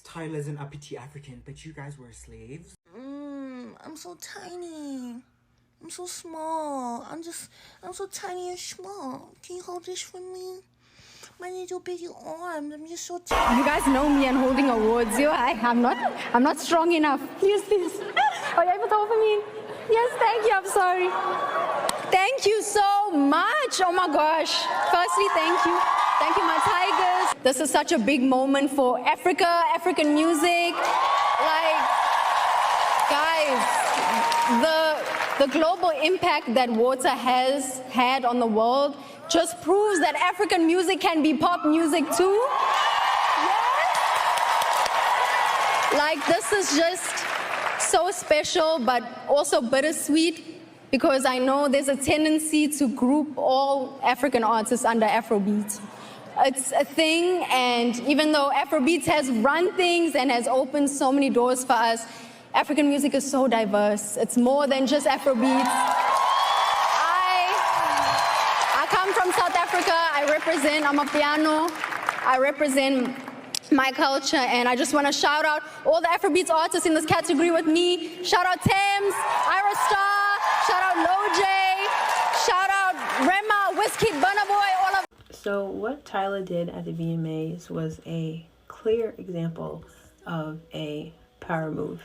Tyla's an uppity African, but you guys were slaves? I'm so tiny. I'm so small. I'm so tiny and small. Can you hold this for me? My little bitty arms. I'm just so tiny. You guys know me and holding awards. I'm not strong enough. Please. Oh, you're able to offer me? Yes, thank you. I'm sorry. Thank you so much. Oh my gosh. Firstly, thank you. Thank you, my tigers. This is such a big moment for Africa, African music. Like, guys, the global impact that water has had on the world just proves that African music can be pop music too. Yes. Like, this is just so special, but also bittersweet, because I know there's a tendency to group all African artists under Afrobeat. It's a thing, and even though Afrobeat has run things and has opened so many doors for us, African music is so diverse. It's more than just Afrobeat. I come from South Africa. I'm a piano. I represent my culture, and I just want to shout out all the Afrobeats artists in this category with me. Shout out Thames, Ira Star, shout out Loj, shout out Rema, Wizkid, Burna Boy, all of. So what Tyla did at the VMAs was a clear example of a power move.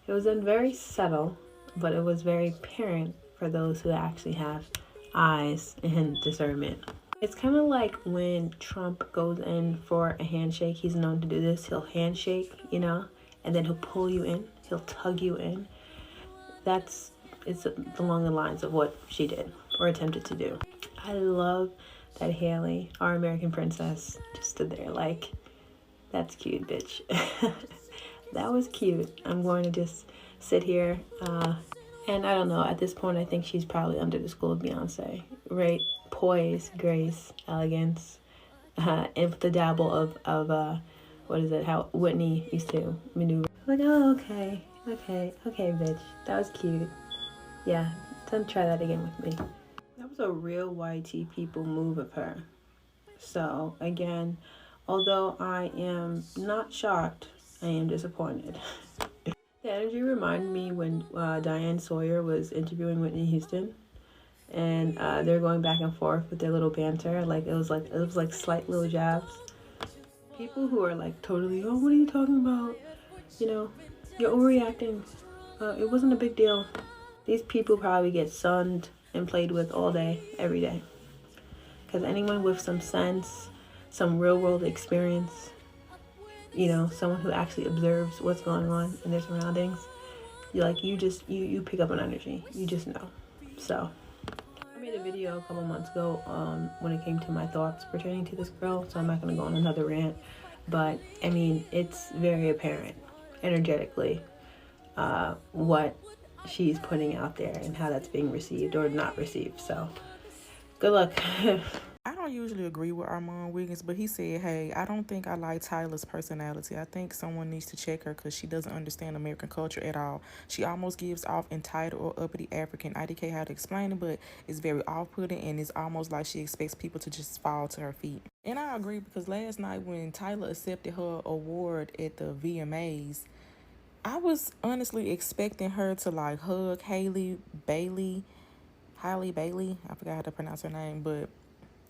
It was done very subtle, but it was very apparent for those who actually have eyes and discernment. It's kind of like when Trump goes in for a handshake. He's known to do this. He'll handshake, and then he'll pull you in. He'll tug you in. It's along the lines of what she did or attempted to do. I love that Haley, our American princess, just stood there like, that's cute, bitch. That was cute. I'm going to just sit here. And I don't know, at this point, I think she's probably under the school of Beyonce, right? Poise, grace, elegance, and with the dabble of how Whitney used to maneuver. Like, oh, okay, bitch. That was cute. Yeah, don't try that again with me. That was a real YT people move of her. So, again, although I am not shocked, I am disappointed. The energy reminded me when Diane Sawyer was interviewing Whitney Houston, and they're going back and forth with their little banter. Like it was like slight little jabs. People who are like totally, oh, what are you talking about? You're overreacting. It wasn't a big deal. These people probably get sunned and played with all day, every day. Because anyone with some sense, some real world experience, someone who actually observes what's going on in their surroundings, you pick up on energy. You just know. So I made a video a couple months ago when it came to my thoughts pertaining to this girl, so I'm not going to go on another rant, but I mean, it's very apparent energetically what she's putting out there and how that's being received or not received. So good luck. I don't usually agree with Armand Wiggins, but he said, hey, I don't think I like Tyla's personality. I think someone needs to check her because she doesn't understand American culture at all. She almost gives off entitled or uppity African. IDK how to explain it, but it's very off-putting, and it's almost like she expects people to just fall to her feet. And I agree, because last night when Tyla accepted her award at the VMAs, I was honestly expecting her to like hug Hailey Bailey. I forgot how to pronounce her name, but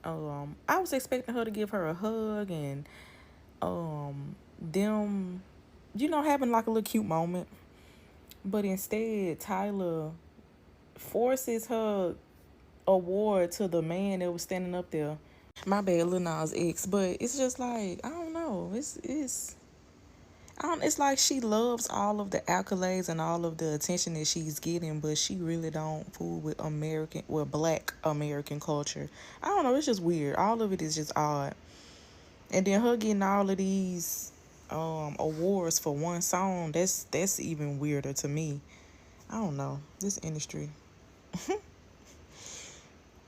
I was expecting her to give her a hug and them, having like a little cute moment. But instead, Tyla forces her award to the man that was standing up there. My bad, Lil Nas X, but it's just like, I don't know. It's like she loves all of the accolades and all of the attention that she's getting, but she really don't fool with Black American culture. I don't know, it's just weird. All of it is just odd. And then her getting all of these awards for one song, that's even weirder to me. I don't know. This industry.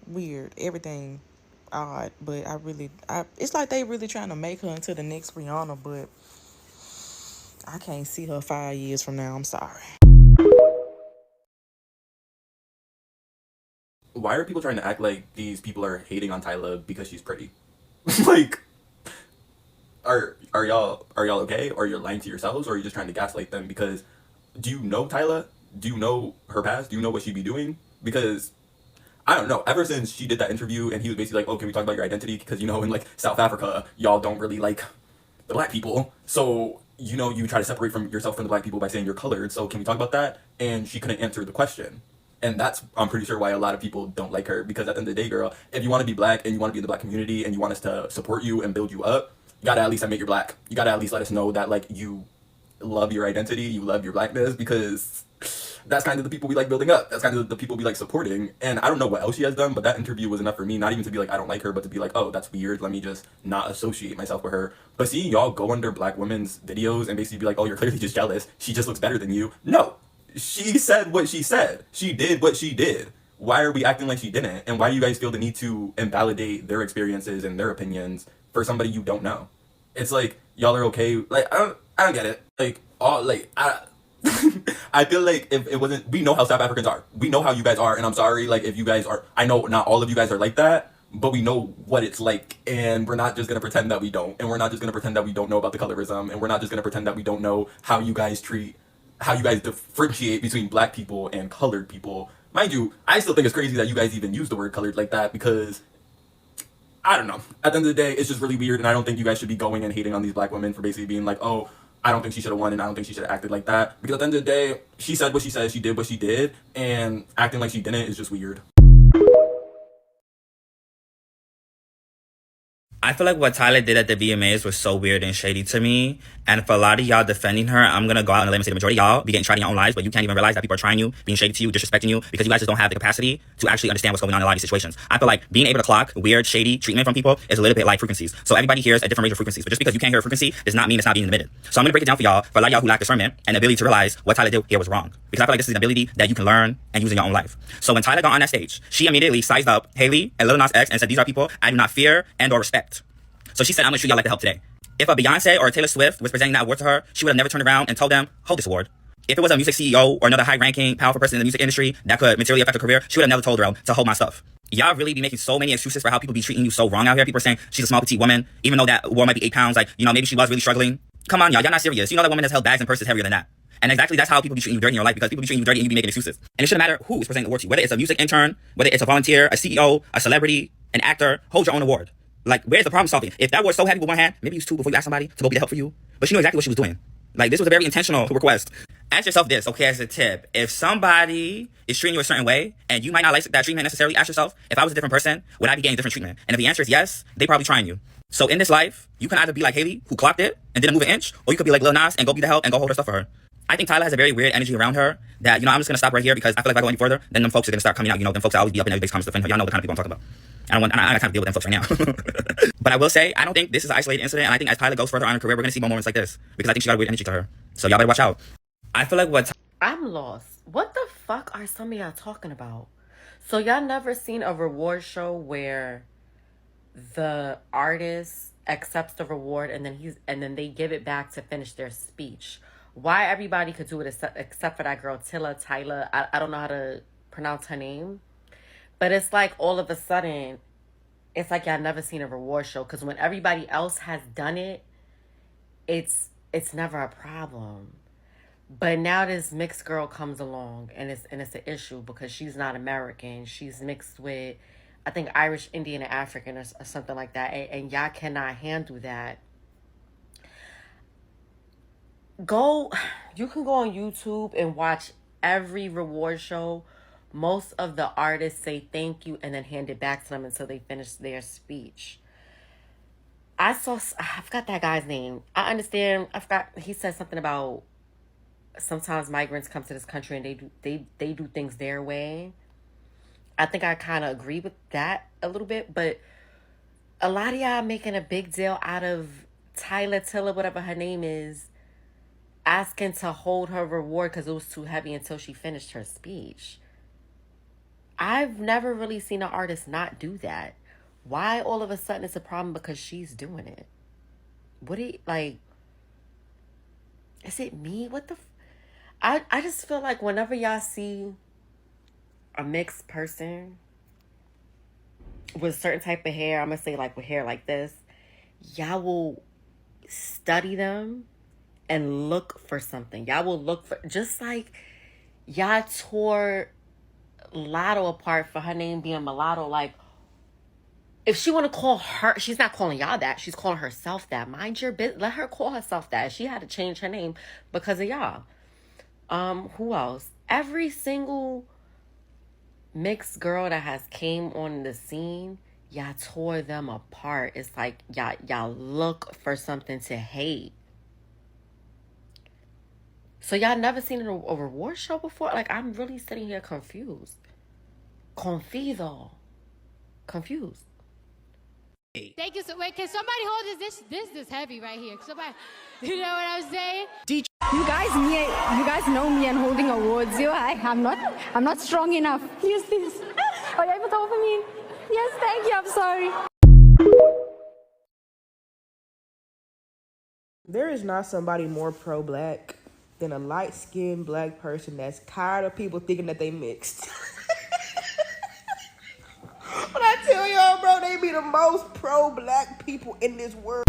Weird. Everything odd, but it's like they really trying to make her into the next Rihanna, but I can't see her 5 years from now. I'm sorry. Why are people trying to act like these people are hating on Tyla because she's pretty? Like, are y'all okay, or you're lying to yourselves, or are you just trying to gaslight them? Because do you know Tyla? Do you know her past? Do you know what she be doing? Because I don't know. Ever since she did that interview and he was basically like, "Oh, can we talk about your identity?" Because you know, in like South Africa, y'all don't really like the black people, so you know you try to separate from yourself from the black people by saying you're colored. So can we talk about that? And she couldn't answer the question. And that's, I'm pretty sure, why a lot of people don't like her. Because at the end of the day, girl, if you want to be black and you want to be in the black community and you want us to support you and build you up, you gotta at least admit you're black. You gotta at least let us know that like you love your identity, you love your blackness, because that's kind of the people we like building up. That's kind of the people we like supporting. And I don't know what else she has done, but that interview was enough for me. Not even to be like, I don't like her, but to be like, oh, that's weird. Let me just not associate myself with her. But seeing y'all go under black women's videos and basically be like, oh, you're clearly just jealous. She just looks better than you. No. She said what she said. She did what she did. Why are we acting like she didn't? And why do you guys feel the need to invalidate their experiences and their opinions for somebody you don't know? It's like, y'all are okay. Like, I don't get it. Like, all, like, I feel like if it wasn't, we know how South Africans are. We know how you guys are, and I'm sorry, like, if you guys are, I know not all of you guys are like that, but we know what it's like, and we're not just gonna pretend that we don't, and we're not just gonna pretend that we don't know about the colorism, and we're not just gonna pretend that we don't know how you guys differentiate between black people and colored people. Mind you, I still think it's crazy that you guys even use the word colored like that, because I don't know. At the end of the day, it's just really weird, and I don't think you guys should be going and hating on these black women for basically being like, oh, I don't think she should have won, and I don't think she should have acted like that. Because at the end of the day, she said what she said, she did what she did, and acting like she didn't is just weird. I feel like what Tyla did at the VMAs was so weird and shady to me. And for a lot of y'all defending her, I'm gonna go out on a limb and say the majority of y'all be getting tried in your own lives, but you can't even realize that people are trying you, being shady to you, disrespecting you, because you guys just don't have the capacity to actually understand what's going on in a lot of these situations. I feel like being able to clock weird, shady treatment from people is a little bit like frequencies. So everybody hears a different range of frequencies, but just because you can't hear a frequency does not mean it's not being admitted. So I'm gonna break it down for y'all, for a lot of y'all who lack discernment and the ability to realize what Tyla did here was wrong. Because I feel like this is an ability that you can learn and use in your own life. So when Tyla got on that stage, she immediately sized up Haley and Lil Nas X and said, these are people I do not fear and or respect. So she said, I'm gonna treat y'all like the help today. If a Beyonce or a Taylor Swift was presenting that award to her, she would have never turned around and told them, hold this award. If it was a music CEO or another high-ranking, powerful person in the music industry that could materially affect her career, she would have never told her to hold my stuff. Y'all really be making so many excuses for how people be treating you so wrong out here. People are saying she's a small, petite woman, even though that award might be 8 pounds. Like, you know, maybe she was really struggling. Come on, y'all not serious. You know that woman has held bags and purses heavier than that. And exactly that's how people be treating you dirty in your life, because people be treating you dirty and you be making excuses. And it shouldn't matter who is presenting the award to you, whether it's a music intern, whether it's a volunteer, a CEO, a celebrity, an actor, hold your own award. Like, where's the problem solving? If that was so heavy with one hand, maybe use two before you ask somebody to go get help for you. But she knew exactly what she was doing. Like, this was a very intentional request. Ask yourself this, okay, as a tip. If somebody is treating you a certain way, and you might not like that treatment necessarily, ask yourself, if I was a different person, would I be getting different treatment? And if the answer is yes, they probably trying you. So in this life, you can either be like Haley, who clocked it and didn't move an inch, or you could be like Lil Nas and go be the help and go hold her stuff for her. I think Tyla has a very weird energy around her that, you know, I'm just going to stop right here, because I feel like if I go any further, then them folks are going to start coming out. You know, them folks that always be up in everybody's comments defending her. Y'all know the kind of people I'm talking about. I got time to deal with them folks right now. But I will say, I don't think this is an isolated incident, and I think as Tyla goes further on in her career, we're going to see more moments like this, because I think she got a weird energy to her. So y'all better watch out. I feel like what... I'm lost. What the fuck are some of y'all talking about? So y'all never seen a reward show where the artist accepts the reward and then they give it back to finish their speech? Why everybody could do it except for that girl Tyla. I don't know how to pronounce her name. But it's like all of a sudden, it's like y'all never seen a reward show. Because when everybody else has done it, it's never a problem. But now this mixed girl comes along and it's an issue because she's not American. She's mixed with, I think, Irish, Indian, and African or something like that. And y'all cannot handle that. You can go on YouTube and watch every reward show. Most of the artists say thank you and then hand it back to them until they finish their speech. I forgot that guy's name. I understand. He said something about sometimes migrants come to this country and they do things their way. I think I kind of agree with that a little bit, but a lot of y'all making a big deal out of Tyla, whatever her name is, asking to hold her reward because it was too heavy until she finished her speech. I've never really seen an artist not do that. Why all of a sudden it's a problem because she's doing it? Is it me? I just feel like whenever y'all see a mixed person with a certain type of hair, I'm going to say like with hair like this, y'all will study them and look for something. Y'all will look for, just like y'all tore Lotto apart for her name being Mulatto. Like, if she want to call her, she's not calling y'all that. She's calling herself that. Mind your business. Let her call herself that. She had to change her name because of y'all. Who else? Every single mixed girl that has came on the scene, y'all tore them apart. It's like y'all look for something to hate. So y'all never seen a reward show before? Like, I'm really sitting here confused. Confido. Confused. Thank you. So wait, can somebody hold this? This is heavy right here. Somebody, you know what I'm saying? You guys know me and holding awards. I'm not strong enough. Use this. Oh, jij hebt het over me. Yes, thank you. I'm sorry. There is not somebody more pro-black than a light-skinned black person that's tired of people thinking that they mixed. When I tell y'all, bro, they be the most pro-black people in this world.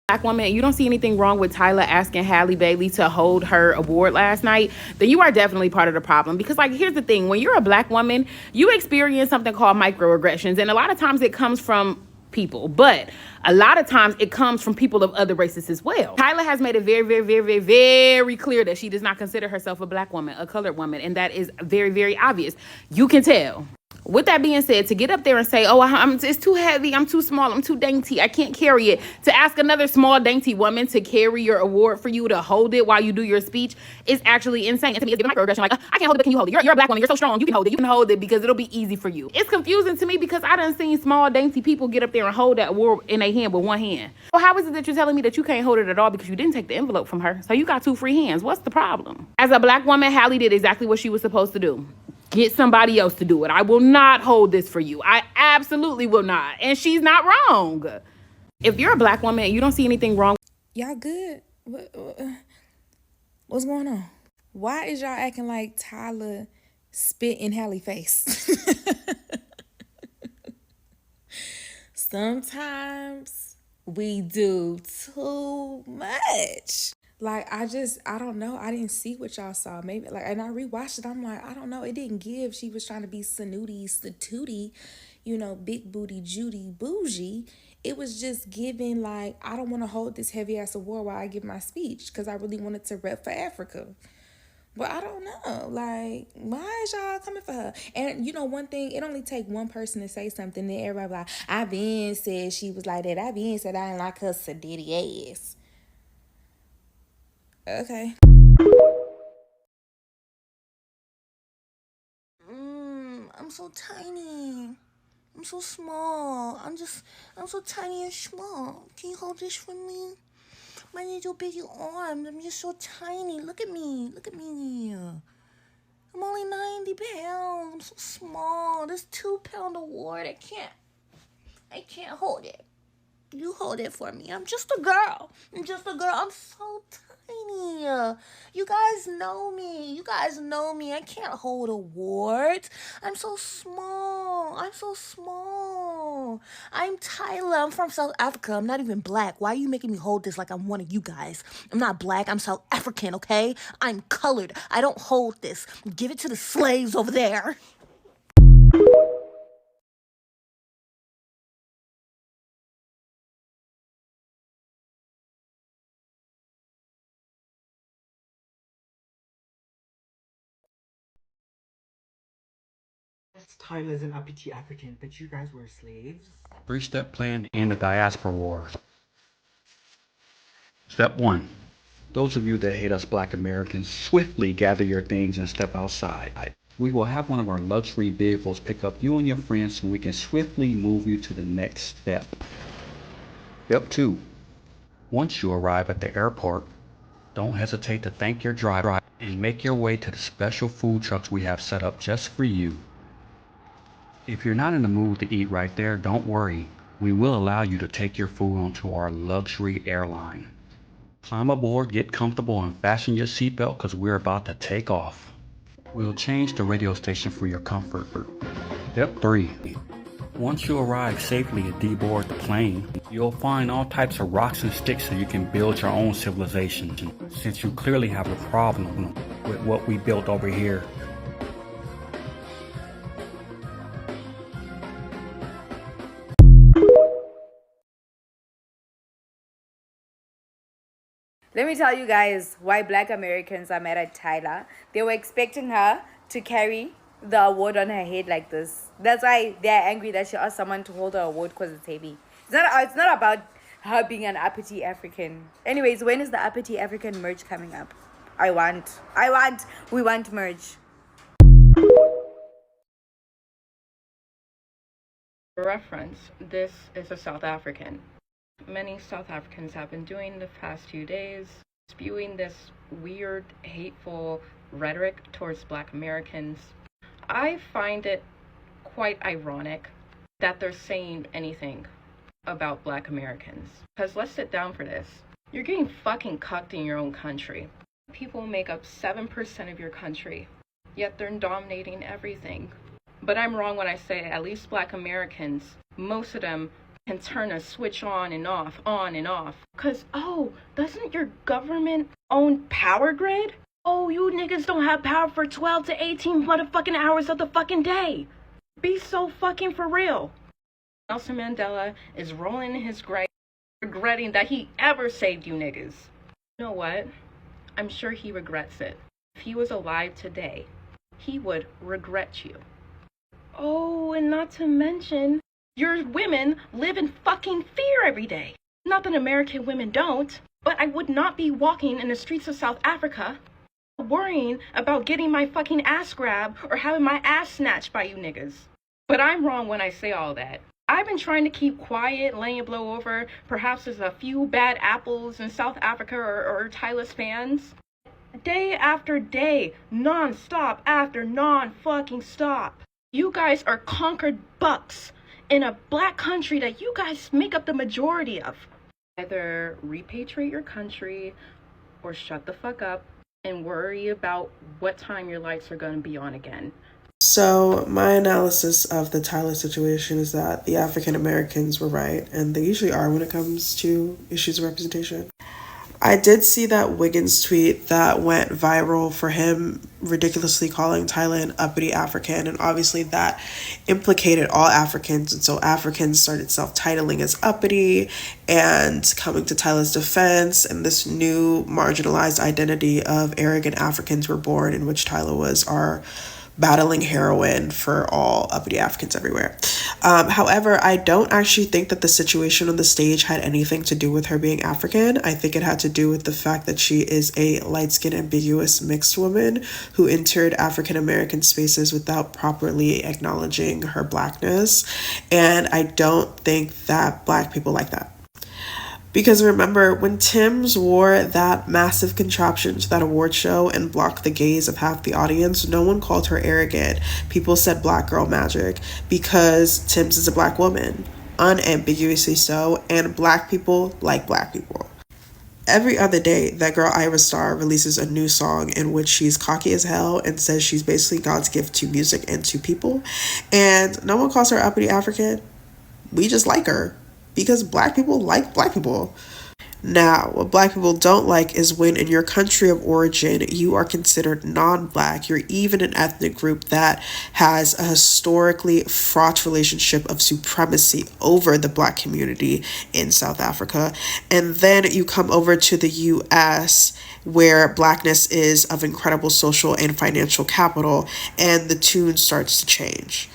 Black woman, you don't see anything wrong with Tyla asking Halle Bailey to hold her award last night, then you are definitely part of the problem. Because, like, here's the thing. When you're a black woman, you experience something called microaggressions. And a lot of times it comes from people, but a lot of times it comes from people of other races as well. Tyla has made it very, very, very, very, very clear that she does not consider herself a black woman, a colored woman, and that is very, very obvious. You can tell. With that being said, to get up there and say, oh, it's too heavy, I'm too small, I'm too dainty, I can't carry it. To ask another small, dainty woman to carry your award for you to hold it while you do your speech is actually insane. And to me, it's giving microaggression. Like, I can't hold it, but can you hold it? You're a black woman, you're so strong, you can hold it. You can hold it because it'll be easy for you. It's confusing to me because I done seen small, dainty people get up there and hold that award in their hand with one hand. So how is it that you're telling me that you can't hold it at all because you didn't take the envelope from her? So you got two free hands. What's the problem? As a black woman, Halle did exactly what she was supposed to do. Get somebody else to do it. I will not hold this for you. I absolutely will not. And she's not wrong. If you're a black woman and you don't see anything wrong. Y'all good? What's going on? Why is y'all acting like Tyla spit in Halle face? Sometimes we do too much. Like, I don't know. I didn't see what y'all saw. Maybe, like, and I rewatched it. I'm like, I don't know. It didn't give. She was trying to be snooty, satooty, you know, big booty, Judy, bougie. It was just giving, like, I don't want to hold this heavy ass award while I give my speech because I really wanted to rep for Africa. But I don't know. Like, why is y'all coming for her? And, you know, one thing, it only take one person to say something. Then everybody like, I been said she was like that. I been said I didn't like her sedity ass. Okay. I'm so tiny. I'm so small. I'm so tiny and small. Can you hold this for me? My little baby arms. I'm just so tiny. Look at me. Look at me. I'm only 90 pounds. I'm so small. This 2-pound award. I can't hold it. You hold it for me. I'm just a girl. I'm so tiny. You guys know me. I can't hold awards. I'm so small. I'm Tyla. I'm from South Africa. I'm not even black. Why are you making me hold this like I'm one of you guys? I'm not black. I'm South African, okay? I'm colored. I don't hold this. Give it to the slaves over there. Tyla's an uppity African, but you guys were slaves. 3-step plan and the diaspora war. Step 1. Those of you that hate us black Americans, swiftly gather your things and step outside. We will have one of our luxury vehicles pick up you and your friends so we can swiftly move you to the next step. Step 2. Once you arrive at the airport, don't hesitate to thank your driver and make your way to the special food trucks we have set up just for you. If you're not in the mood to eat right there, don't worry. We will allow you to take your food onto our luxury airline. Climb aboard, get comfortable, and fasten your seatbelt because we're about to take off. We'll change the radio station for your comfort. Step 3. Once you arrive safely and deboard the plane, you'll find all types of rocks and sticks so you can build your own civilization, since you clearly have a problem with what we built over here. Let me tell you guys why Black Americans are mad at Tyla. They were expecting her to carry the award on her head like this. That's why they're angry that she asked someone to hold her award because it's heavy. It's not about her being an uppity African. Anyways, when is the uppity African merch coming up? We want merch. For reference, this is a South African. Many South Africans have been doing the past few days, spewing this weird, hateful rhetoric towards Black Americans. I find it quite ironic that they're saying anything about Black Americans. Because let's sit down for this. You're getting fucking cucked in your own country. People make up 7% of your country, yet they're dominating everything. But I'm wrong when I say at least Black Americans, most of them can turn a switch on and off. Cause, doesn't your government own power grid? Oh, you niggas don't have power for 12 to 18 motherfucking hours of the fucking day. Be so fucking for real. Nelson Mandela is rolling in his grave, regretting that he ever saved you niggas. You know what? I'm sure he regrets it. If he was alive today, he would regret you. Oh, and not to mention, your women live in fucking fear every day. Not that American women don't, but I would not be walking in the streets of South Africa worrying about getting my fucking ass grabbed or having my ass snatched by you niggas. But I'm wrong when I say all that. I've been trying to keep quiet, letting it blow over. Perhaps there's a few bad apples in South Africa or Tyla's fans. Day after day, non-stop after non-fucking stop. You guys are conquered bucks in a Black country that you guys make up the majority of. Either repatriate your country or shut the fuck up and worry about what time your lights are going to be on again. So my analysis of the Tyla situation is that the African Americans were right, and they usually are when it comes to issues of representation. I did see that Wiggins tweet that went viral for him ridiculously calling Tyla an uppity African, and obviously that implicated all Africans, and so Africans started self-titling as uppity and coming to Tyla's defense, and this new marginalized identity of arrogant Africans were born, in which Tyla was our battling heroine for all uppity Africans everywhere. However, I don't actually think that the situation on the stage had anything to do with her being African. I think it had to do with the fact that she is a light-skinned, ambiguous, mixed woman who entered African American spaces without properly acknowledging her Blackness. And I don't think that Black people like that. Because remember, when Tim's wore that massive contraption to that award show and blocked the gaze of half the audience, no one called her arrogant. People said Black girl magic because Tim's is a Black woman, unambiguously so, and Black people like Black people. Every other day, that girl Ira Star releases a new song in which she's cocky as hell and says she's basically God's gift to music and to people. And no one calls her uppity African. We just like her. Because Black people like Black people. Now, what Black people don't like is when in your country of origin, you are considered non-Black. You're even an ethnic group that has a historically fraught relationship of supremacy over the Black community in South Africa. And then you come over to the US, where Blackness is of incredible social and financial capital, and the tune starts to change.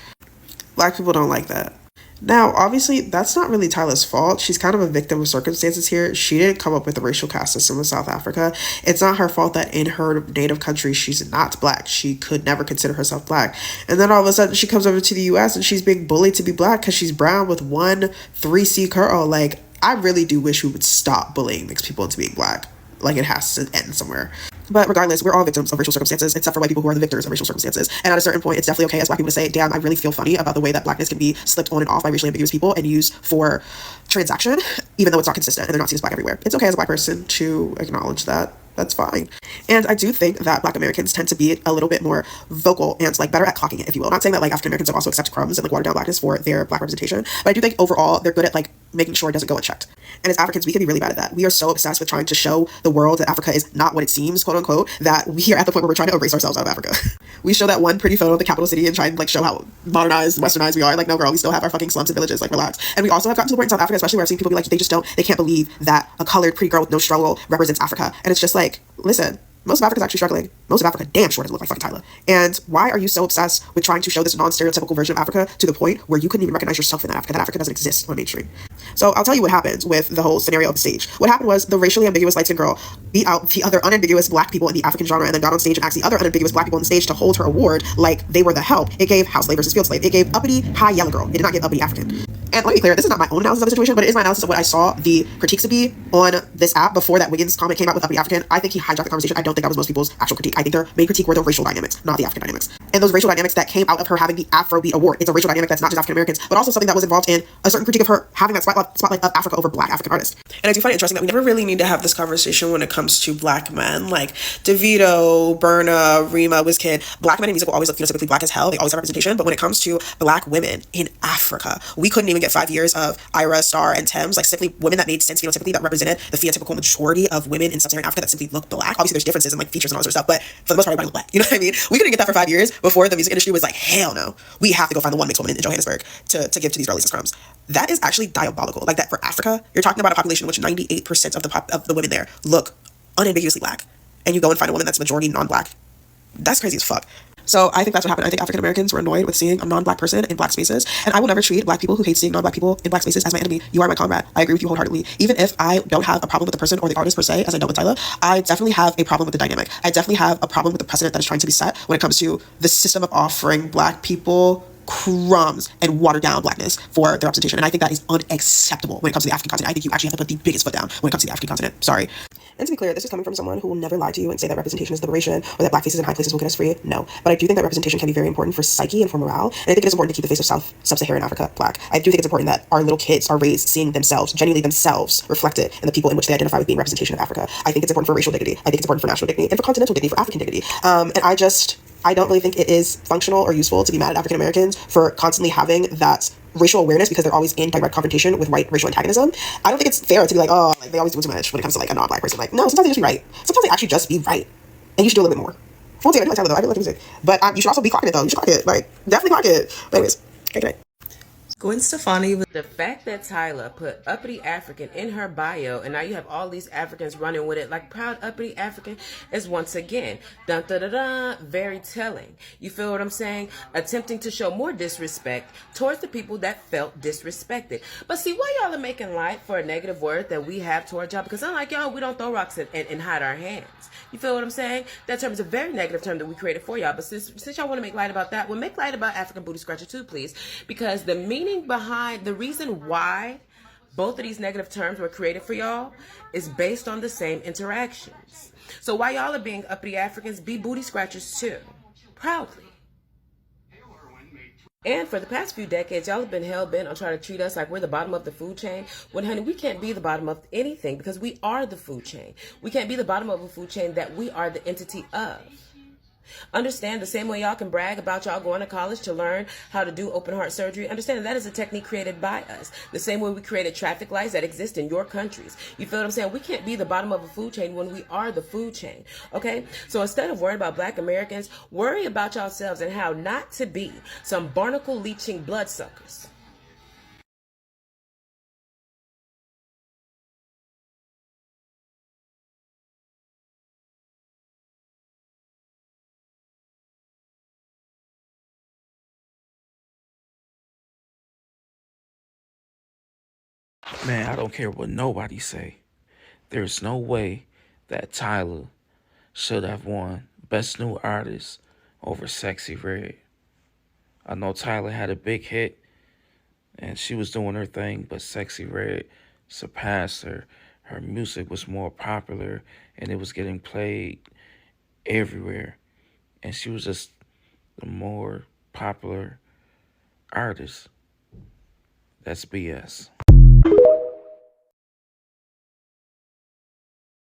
Black people don't like that. Now, obviously, that's not really Tyla's fault. She's kind of a victim of circumstances here. She didn't come up with the racial caste system of South Africa. It's not her fault that in her native country, she's not Black. She could never consider herself Black. And then all of a sudden, she comes over to the US and she's being bullied to be Black because she's brown with 1 3C curl. Like, I really do wish we would stop bullying mixed people into being Black. Like, it has to end somewhere. But regardless, we're all victims of racial circumstances, except for white people who are the victors of racial circumstances. And at a certain point, it's definitely okay as Black people to say, damn, I really feel funny about the way that Blackness can be slipped on and off by racially ambiguous people and used for transaction, even though it's not consistent and they're not seen as Black everywhere. It's okay as a Black person to acknowledge that That's fine. And I do think that Black Americans tend to be a little bit more vocal and like better at clocking it, if you will. I'm not saying that like African Americans don't also accept crumbs and like water down blackness for their Black representation, but I do think overall they're good at like making sure it doesn't go unchecked. And as Africans, we can be really bad at that. We are so obsessed with trying to show the world that Africa is not what it seems, quote unquote, that we are at the point where we're trying to erase ourselves out of Africa. We show that one pretty photo of the capital city and try and like show how modernized, westernized we are. Like, no girl, we still have our fucking slums and villages, like relax. And we also have gotten to the point in South Africa, especially where I've seen people be like, they can't believe that a colored pretty girl with no struggle represents Africa. And it's just like, listen, most of Africa's actually struggling. Most of Africa damn sure doesn't look like fucking Tyla. And why are you so obsessed with trying to show this non-stereotypical version of Africa to the point where you couldn't even recognize yourself in that Africa? That Africa doesn't exist on mainstream. So I'll tell you what happened with the whole scenario of the stage. What happened was the racially ambiguous light-skinned girl beat out the other unambiguous black people in the African genre and then got on stage and asked the other unambiguous black people on the stage to hold her award like they were the help. It gave house slave versus field slave. It gave uppity high yellow girl. It did not give uppity African. And let me be clear, this is not my own analysis of the situation, but it is my analysis of what I saw the critiques to be on this app before that Wiggins comment came out with uppity African. I think he hijacked the conversation. I don't think that was most people's actual critique. I think their main critique were the racial dynamics, not the African dynamics. And those racial dynamics that came out of her having the Afrobeat award. It's a racial dynamic that's not just African Americans, but also something that was involved in a certain critique of her having that spotlight of Africa over black African artists. And I do find it interesting that we never really need to have this conversation when it comes to black men like DeVito, Burna, Rima, Wizkid. Black men in music will always look phenotypically black as hell. They always have representation. But when it comes to black women in Africa, we couldn't even get 5 years of Ira, Star, and Thames, like simply women that made sense phenotypically, that represented the phenotypical majority of women in sub-Saharan Africa that simply look black. Obviously, there's differences in like features and all that sort of stuff, but for the most part, everybody look black. You know what I mean? We couldn't get that for 5 years before the music industry was like, hell no. We have to go find the one mixed woman in Johannesburg to give to these girlies as crumbs. That is actually diabolical. Like that for Africa, you're talking about a population in which 98% of the women there look unambiguously black, and you go and find a woman that's majority non-black. That's crazy as fuck. So I think that's what happened. I think African Americans were annoyed with seeing a non-black person in black spaces, and I will never treat black people who hate seeing non-black people in black spaces as my enemy. You are my comrade. I agree with you wholeheartedly. Even if I don't have a problem with the person or the artist per se, as I don't with Tyla, I definitely have a problem with the dynamic. I definitely have a problem with the precedent that is trying to be set when it comes to the system of offering black people crumbs and watered down blackness for their representation. And I think that is unacceptable when it comes to the African continent. I think you actually have to put the biggest foot down when it comes to the African continent. Sorry. And to be clear, this is coming from someone who will never lie to you and say that representation is liberation or that black faces in high places will get us free. No. But I do think that representation can be very important for psyche and for morale. And I think it is important to keep the face of sub-Saharan Africa black. I do think it's important that our little kids are raised seeing themselves, genuinely themselves, reflected in the people in which they identify with being representation of Africa. I think it's important for racial dignity. I think it's important for national dignity and for continental dignity, for African dignity. And I don't really think it is functional or useful to be mad at African Americans for constantly having that racial awareness because they're always in direct confrontation with white racial antagonism. I don't think it's fair to be like, oh, like they always do too much when it comes to like a non-black person. Like, no, sometimes they just be right. Sometimes they actually just be right. And you should do a little bit more. One thing I do like Tyler though, I really like music. But you should also be clocking it though. You should clock it. Like, definitely clock it. But anyways, okay, good night. Gwen Stefani was The fact that Tyla put uppity African in her bio and now you have all these Africans running with it like proud uppity African is once again dun, dun, dun, dun, very telling. You feel what I'm saying? Attempting to show more disrespect towards the people that felt disrespected. But see, why y'all are making light for a negative word that we have towards y'all? Because unlike y'all, we don't throw rocks and hide our hands. You feel what I'm saying? That term is a very negative term that we created for y'all. But since y'all want to make light about that, well, make light about African booty scratcher too, please. Because the meaning behind, the reason why both of these negative terms were created for y'all is based on the same interactions. So while y'all are being uppity Africans, be booty scratchers too. Proudly. And for the past few decades, y'all have been hell-bent on trying to treat us like we're the bottom of the food chain. When, honey, we can't be the bottom of anything because we are the food chain. We can't be the bottom of a food chain that we are the entity of. Understand the same way y'all can brag about y'all going to college to learn how to do open heart surgery. Understand that is a technique created by us. The same way we created traffic lights that exist in your countries. You feel what I'm saying? We can't be the bottom of a food chain when we are the food chain. Okay? So instead of worrying about black Americans, worry about yourselves and how not to be some barnacle leeching bloodsuckers. Man, I don't care what nobody say. There's no way that Tyla should have won Best New Artist over Sexy Red. I know Tyla had a big hit and she was doing her thing, but Sexy Red surpassed her. Her music was more popular and it was getting played everywhere. And she was just the more popular artist. That's BS.